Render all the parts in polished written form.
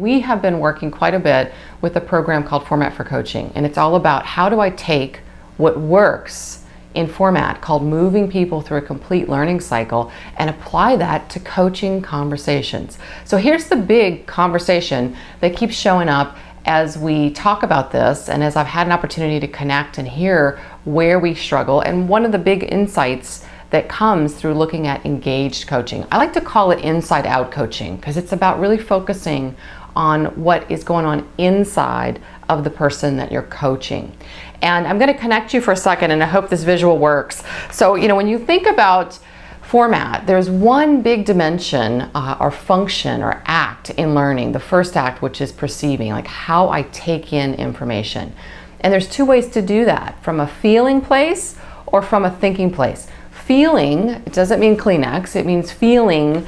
we have been working quite a bit with a program called Format for Coaching, and it's all about how do I take what works in Format, called moving people through a complete learning cycle, and apply that to coaching conversations. So here's the big conversation that keeps showing up as we talk about this, and as I've had an opportunity to connect and hear where we struggle. And one of the big insights that comes through looking at engaged coaching, I like to call it inside out coaching, because it's about really focusing on what is going on inside of the person that you're coaching. And I'm going to connect you for a second, and I hope this visual works. So, when you think about Format, there's one big dimension or function or act in learning. The first act, which is perceiving, like how I take in information. And there's two ways to do that, from a feeling place or from a thinking place. Feeling, it doesn't mean Kleenex, it means feeling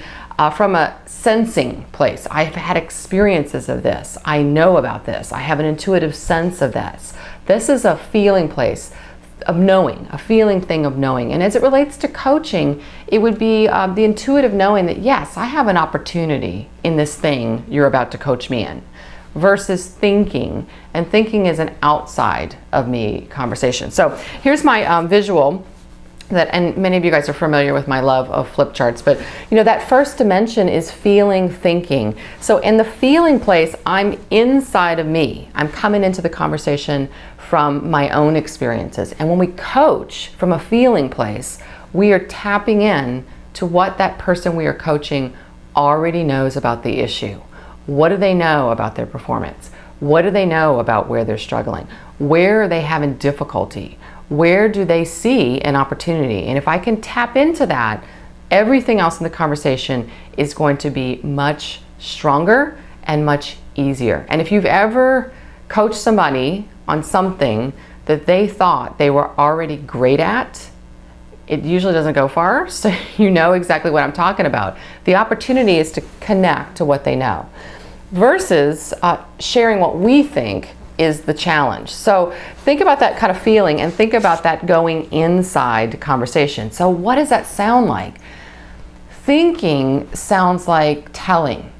from a sensing place. I've had experiences of this. I know about this. I have an intuitive sense of this. This is a feeling place of knowing, a feeling thing of knowing. And as it relates to coaching, it would be the intuitive knowing that, yes, I have an opportunity in this thing you're about to coach me in, versus thinking. And thinking is an outside of me conversation. So here's my visual. And many of you guys are familiar with my love of flip charts, but that first dimension is feeling, thinking. So in the feeling place, I'm inside of me. I'm coming into the conversation from my own experiences. And when we coach from a feeling place, we are tapping in to what that person we are coaching already knows about the issue. What do they know about their performance? What do they know about where they're struggling? Where are they having difficulty? Where do they see an opportunity? And if I can tap into that, everything else in the conversation is going to be much stronger and much easier. And if you've ever coached somebody on something that they thought they were already great at, it usually doesn't go far, so you know exactly what I'm talking about. The opportunity is to connect to what they know, versus sharing what we think is the challenge. So think about that kind of feeling, and think about that going inside conversation. So what does that sound like? Thinking sounds like telling,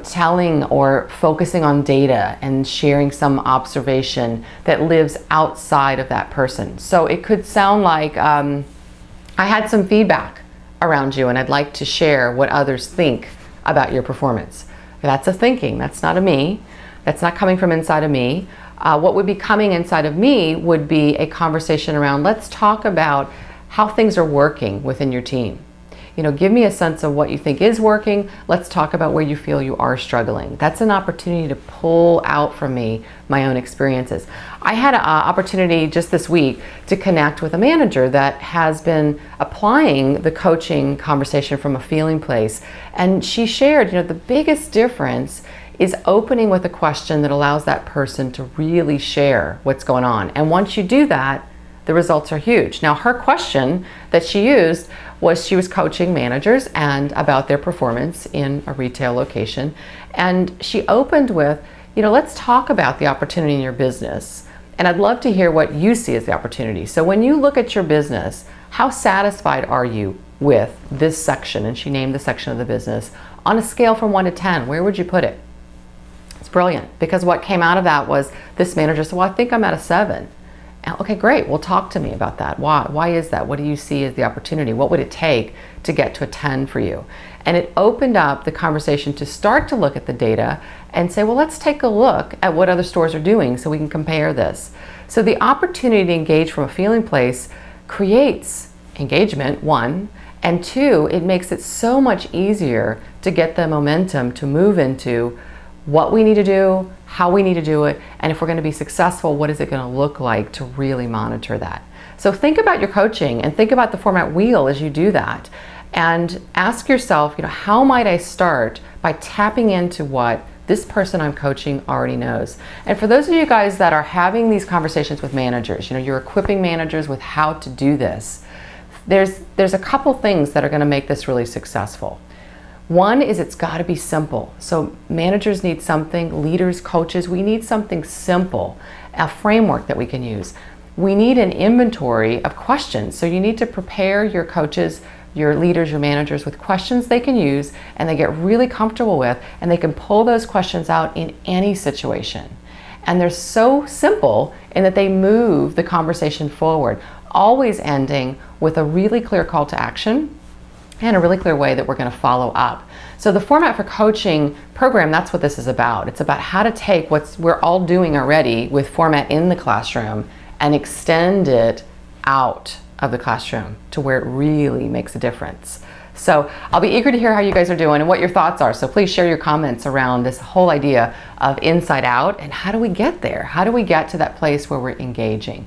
telling or focusing on data and sharing some observation that lives outside of that person. So it could sound like, I had some feedback around you and I'd like to share what others think about your performance. That's a thinking, that's not a me. That's not coming from inside of me. What would be coming inside of me would be a conversation around, let's talk about how things are working within your team. Give me a sense of what you think is working. Let's talk about where you feel you are struggling. That's an opportunity to pull out from me my own experiences. I had an opportunity just this week to connect with a manager that has been applying the coaching conversation from a feeling place. And she shared, the biggest difference is opening with a question that allows that person to really share what's going on. And once you do that, the results are huge. Now, her question that she used was, she was coaching managers and about their performance in a retail location. And she opened with, let's talk about the opportunity in your business. And I'd love to hear what you see as the opportunity. So when you look at your business, how satisfied are you with this section? And she named the section of the business. On a scale from 1 to 10, where would you put it? It's brilliant, because what came out of that was this manager said, well, I think I'm at a 7. Okay, great. Well, talk to me about that. Why? Why is that? What do you see as the opportunity? What would it take to get to a 10 for you? And it opened up the conversation to start to look at the data and say, well, let's take a look at what other stores are doing so we can compare this. So the opportunity to engage from a feeling place creates engagement, 1, and 2, it makes it so much easier to get the momentum to move into what we need to do, how we need to do it, and if we're going to be successful, what is it going to look like to really monitor that. So think about your coaching and think about the Format wheel as you do that, and ask yourself, how might I start by tapping into what this person I'm coaching already knows. And for those of you guys that are having these conversations with managers, you're equipping managers with how to do this, there's a couple things that are going to make this really successful. One is, it's got to be simple. So managers need something, leaders, coaches, we need something simple, a framework that we can use. We need an inventory of questions. So you need to prepare your coaches your leaders, your managers with questions they can use and they get really comfortable with, and they can pull those questions out in any situation. And they're so simple in that they move the conversation forward, always ending with a really clear call to action and a really clear way that we're going to follow up. So the Format for Coaching program, that's what this is about. It's about how to take what we're all doing already with format in the classroom and extend it out of the classroom to where it really makes a difference. So I'll be eager to hear how you guys are doing and what your thoughts are. So please share your comments around this whole idea of inside out and how do we get there? How do we get to that place where we're engaging?